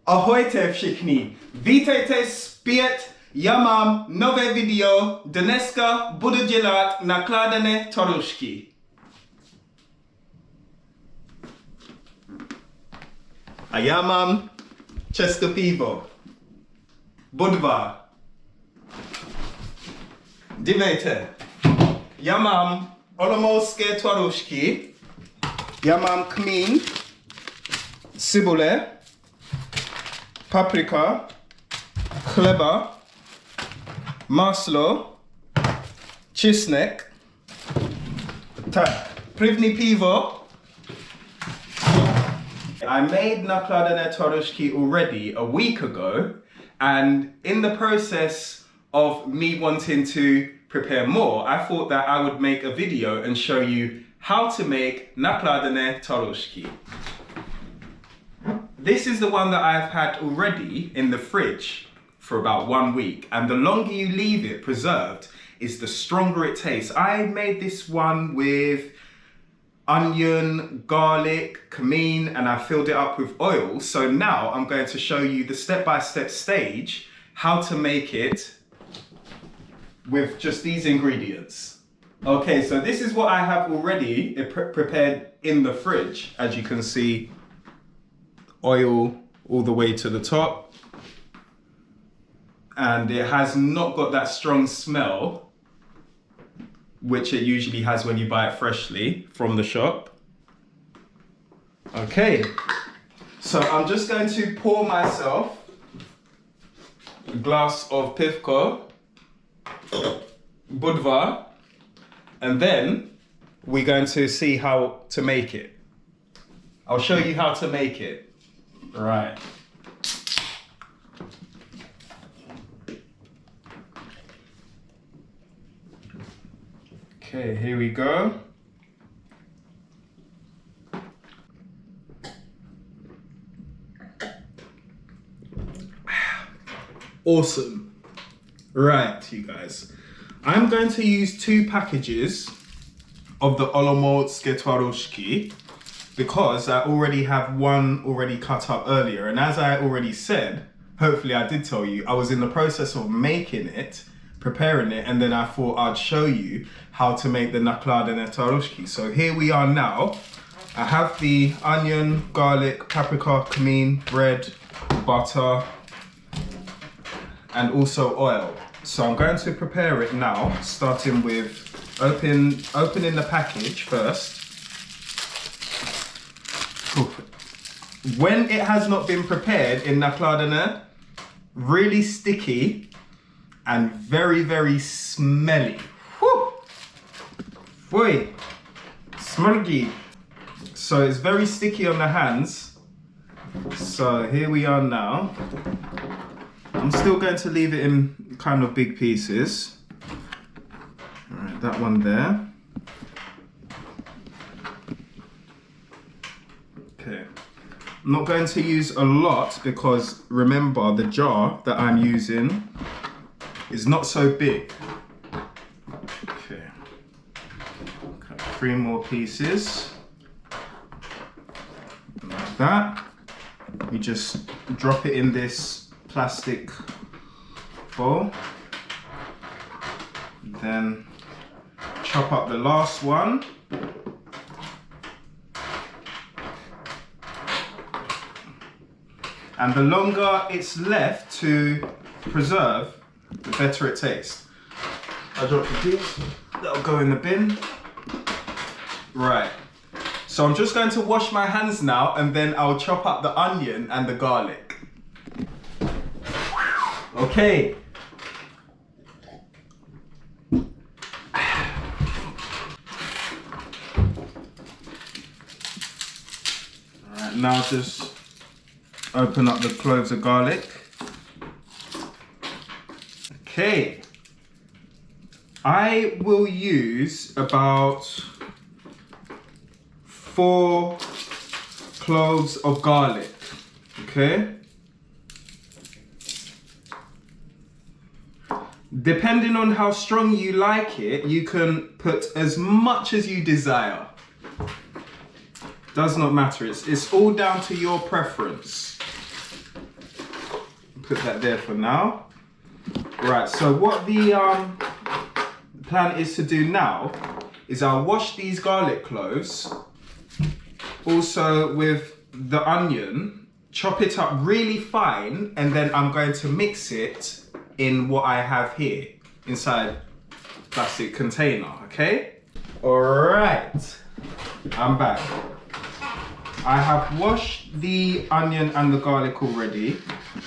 Ahojte všichni, vítejte zpět, já mám nové video, dneska budu dělat nakládané twaróżki. A já mám české pivo, Budvar. Dívejte, já mám olomoucké twaróżki, já mám kmín, cibule, paprika, chleba, maslo, česnek. Tak, první pivo. I made nakládané twaróżki already a week ago, and in the process of me wanting to prepare more, I thought that I would make a video and show you how to make nakládané twaróżki. This is the one that I've had already in the fridge for about 1 week, and the longer you leave it preserved is the stronger it tastes. I made this one with onion, garlic, cumin, and I filled it up with oil. So now I'm going to show you the step-by-step stage how to make it with just these ingredients. Okay, so this is what I have already prepared in the fridge. As you can see, oil all the way to the top, and it has not got that strong smell which it usually has when you buy it freshly from the shop. Okay, so I'm just going to pour myself a glass of pivko, Budvar, and then we're going to see how to make it. I'll show you how to make it. Right. Okay, here we go. Awesome. Right, you guys. I'm going to use 2 packages of the olomoucké twaróżki because I already have one already cut up earlier. And as I already said, hopefully I did tell you, I was in the process of making it, preparing it, and then I thought I'd show you how to make the nakládané twaróżki. So here we are now. I have the onion, garlic, paprika, cumin, bread, butter, and also oil. So I'm going to prepare it now, starting with opening the package first. When it has not been prepared in nakládané, really sticky and very, very smelly. Whew! Boy, smurgy. So it's very sticky on the hands. So here we are now. I'm still going to leave it in kind of big pieces. All right, that one there. Okay. I'm not going to use a lot because remember the jar that I'm using is not so big. Okay. 3 more pieces. Like that. You just drop it in this plastic bowl. Then chop up the last one. And the longer it's left to preserve, the better it tastes. I'll drop the these, that'll go in the bin. Right, so I'm just going to wash my hands now and then I'll chop up the onion and the garlic. Okay. Alright, now just open up the cloves of garlic. Okay. I will use about 4 cloves of garlic. Okay. Depending on how strong you like it, you can put as much as you desire. Does not matter, it's all down to your preference. put that there for now. Right, so what the plan is to do now is I'll wash these garlic cloves. Also with the onion, chop it up really fine, and then I'm going to mix it in what I have here inside plastic container, okay? All right, I'm back. I have washed the onion and the garlic already.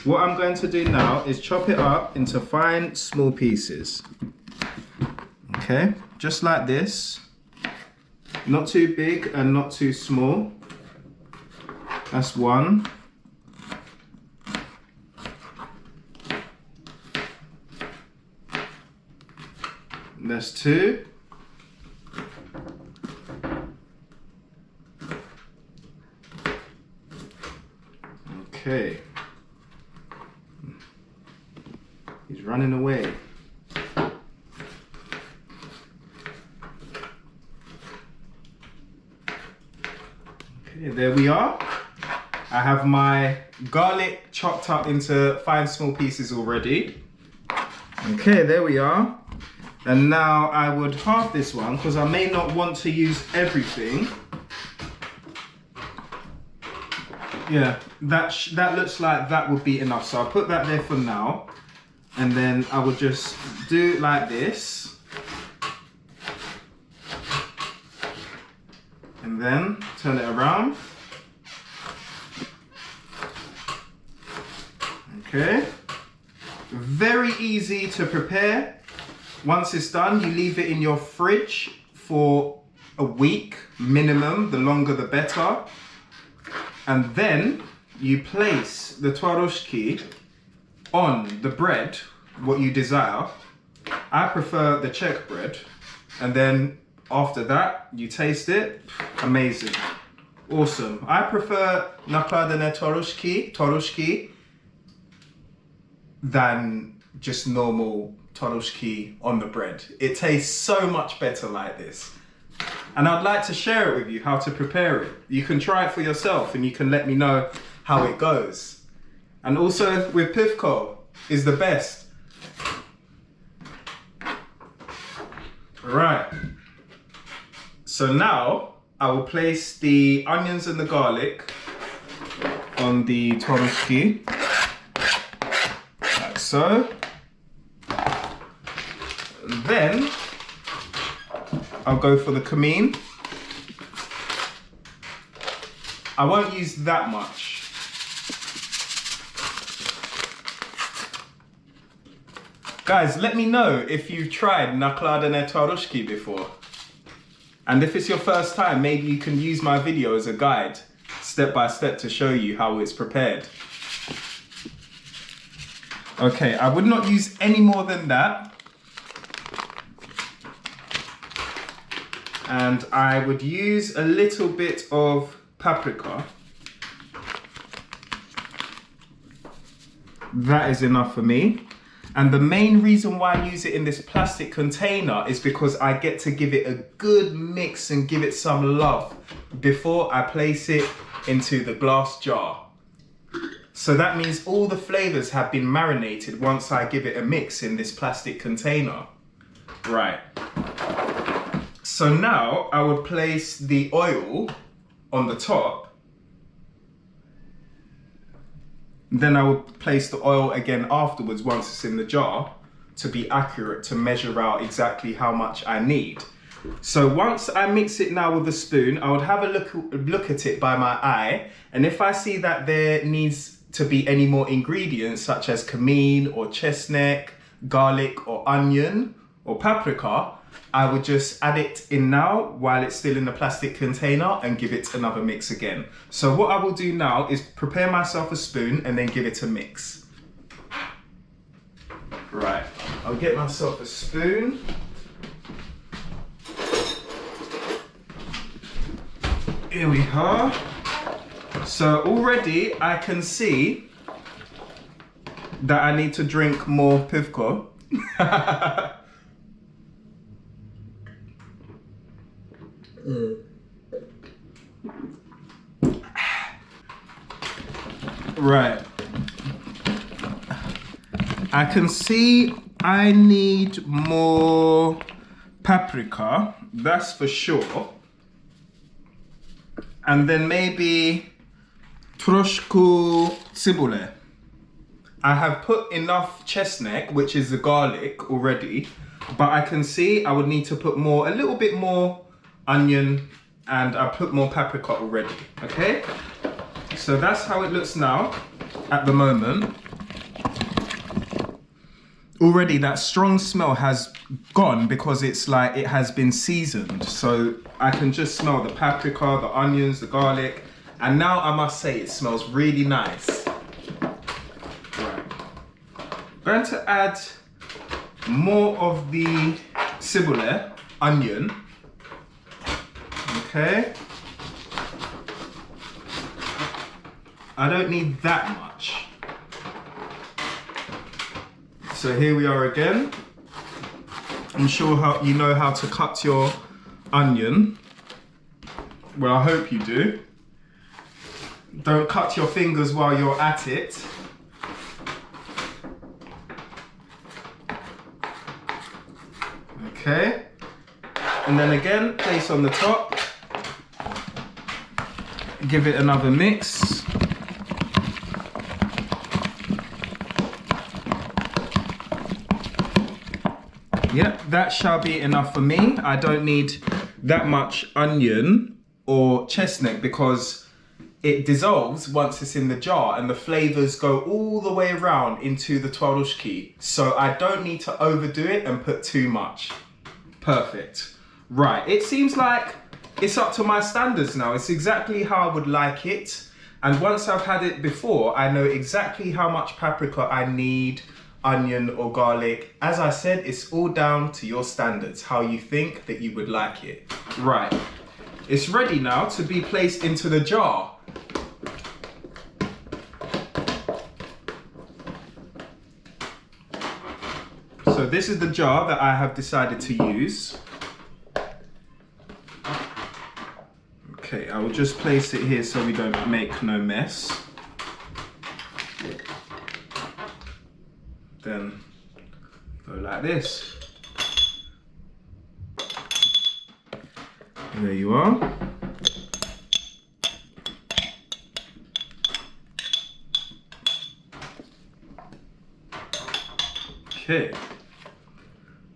What I'm going to do now is chop it up into fine, small pieces. Okay, just like this. Not too big and not too small. That's one. That's two. Okay. He's running away. Okay, there we are. I have my garlic chopped up into fine small pieces already. Okay, there we are. And now I would halve this one because I may not want to use everything. Yeah, that looks like that would be enough. So I'll put that there for now. And then I would just do it like this. And then turn it around. Okay. Very easy to prepare. Once it's done, you leave it in your fridge for a week minimum. The longer the better. And then you place the twaroshki on the bread, what you desire. I prefer the Czech bread. And then after that, you taste it. Amazing. Awesome. I prefer nakladene twaroshki than just normal twaroshki on the bread. It tastes so much better like this. And I'd like to share it with you how to prepare it. You can try it for yourself and you can let me know how it goes. And also with pivko is the best. Right. So now I will place the onions and the garlic on the twaroshki. Like so. Then I'll go for the cumin. I won't use that much. Guys, let me know if you've tried nakladene twaroshki before. And if it's your first time, maybe you can use my video as a guide, step by step, to show you how it's prepared. Okay, I would not use any more than that. And I would use a little bit of paprika. That is enough for me. And the main reason why I use it in this plastic container is because I get to give it a good mix and give it some love before I place it into the glass jar. So that means all the flavors have been marinated once I give it a mix in this plastic container. Right. So now I would place the oil on the top. Then I would place the oil again afterwards once it's in the jar to be accurate, to measure out exactly how much I need. So once I mix it now with a spoon, I would have a look at it by my eye. And if I see that there needs to be any more ingredients such as cumin or chestnut, garlic or onion or paprika, I would just add it in now while it's still in the plastic container and give it another mix again. So what I will do now is prepare myself a spoon and then give it a mix. Right, I'll get myself a spoon. Here we are. So already I can see that I need to drink more pivko. Right. I can see I need more paprika, that's for sure. And then maybe troszkę cebulę. I have put enough chestnut, which is the garlic already, but I can see I would need to put more, a little bit more onion, and I put more paprika already, okay? So that's how it looks now at the moment. Already that strong smell has gone because it's like it has been seasoned. So I can just smell the paprika, the onions, the garlic. And now I must say it smells really nice. Right. Going to add more of the cebulę, onion. Okay. I don't need that much. So here we are again. I'm sure you know how to cut your onion. Well, I hope you do. Don't cut your fingers while you're at it. Okay. And then again, place on the top. Give it another mix. Yep, that shall be enough for me. I don't need that much onion or chestnut because it dissolves once it's in the jar and the flavors go all the way around into the twarożki. So I don't need to overdo it and put too much. Perfect. Right, it seems like it's up to my standards now. It's exactly how I would like it. And once I've had it before, I know exactly how much paprika I need, onion or garlic. As I said, it's all down to your standards, how you think that you would like it. Right, it's ready now to be placed into the jar. So this is the jar that I have decided to use. Okay, I will just place it here so we don't make no mess. Then go like this. There you are. Okay.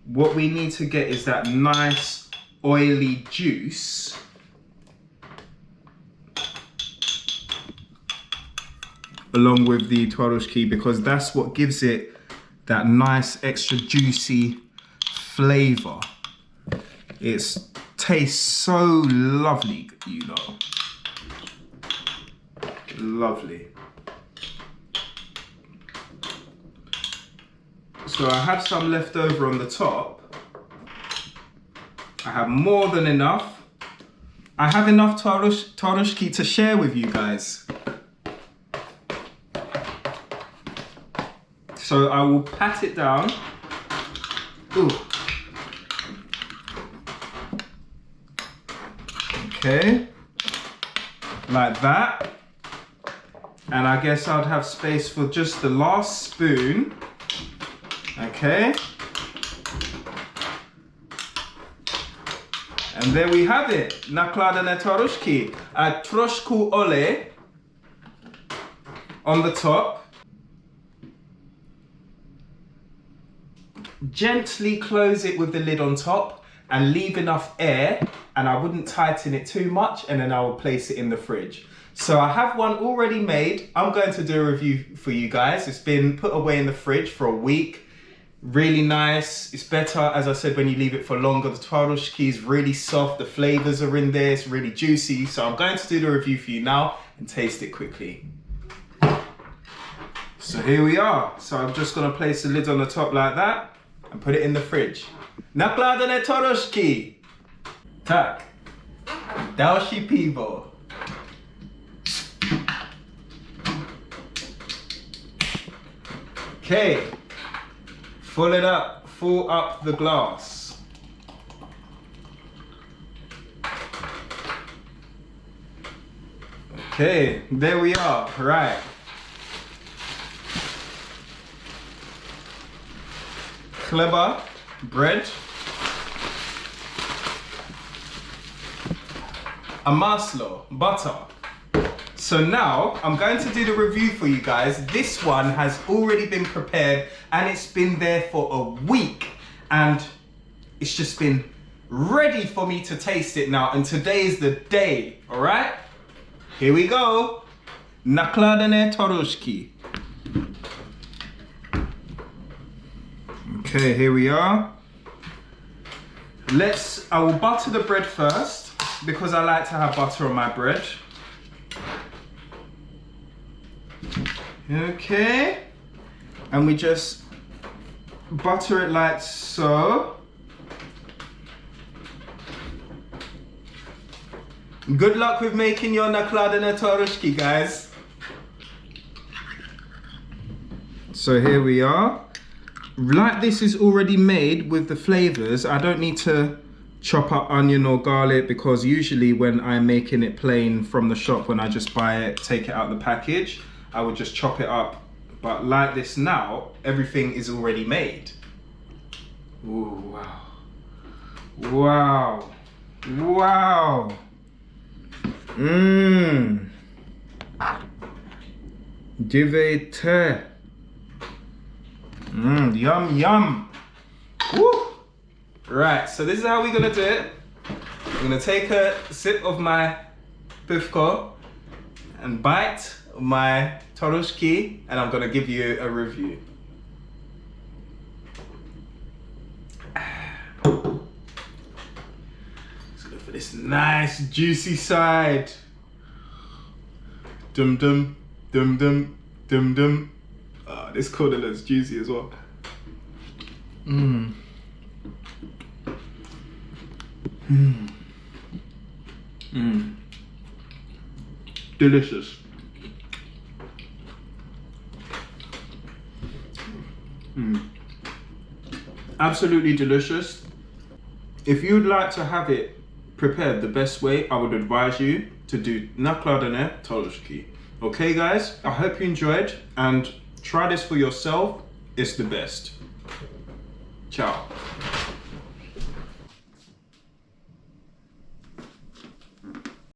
What we need to get is that nice oily juice. Along with the twarożki, because that's what gives it that nice extra juicy flavor. It tastes so lovely, you know. Lovely. So I have some left over on the top. I have more than enough. I have enough twarożki to share with you guys. So I will pat it down. Ooh. Okay, like that. And I guess I'd have space for just the last spoon. Okay. And there we have it. Nakładane twarożki. Troszkę olej on the top. Gently close it with the lid on top and leave enough air, and I wouldn't tighten it too much, and then I will place it in the fridge. So I have one already made. I'm going to do a review for you guys. It's been put away in the fridge for a week. Really nice. It's better, as I said, when you leave it for longer. The twarożki is really soft. The flavors are in there. It's really juicy. So I'm going to do the review for you now and taste it quickly. So here we are. So I'm just going to place the lid on the top like that and put it in the fridge. Nakładane twarożki. Tak. Dalsze piwo. Okay. Fill it up. Fill up the glass. Okay, there we are. Right. chleba bread, a maslo, butter. So now I'm going to do the review for you guys. This one has already been prepared and it's been there for a week and it's just been ready for me to taste it now, and today is the day. All right, here we go. Nakladane toroshki. Okay, here we are. I will butter the bread first because I like to have butter on my bread. Okay, and we just butter it like so. Good luck with making your nakladane toroshki, guys. So here we are. Like this is already made with the flavors. I don't need to chop up onion or garlic because usually when I'm making it plain from the shop, when I just buy it, take it out of the package, I would just chop it up. But like this now, everything is already made. Ooh, wow. Wow. Wow. Mmm. Divete. Mmm, yum, yum. Woo. Right, so this is how we're gonna do it. I'm gonna take a sip of my pivko and bite my toroshki, and I'm gonna give you a review. Let's go for this nice juicy side. Dum dum, dum dum, dum dum. This cordula is juicy as well. Mmm. Mmm. Mmm. Delicious. Mmm. Absolutely delicious. If you'd like to have it prepared the best way, I would advise you to do nakladane toroshki. Okay guys, I hope you enjoyed and try this for yourself. It's the best. Ciao.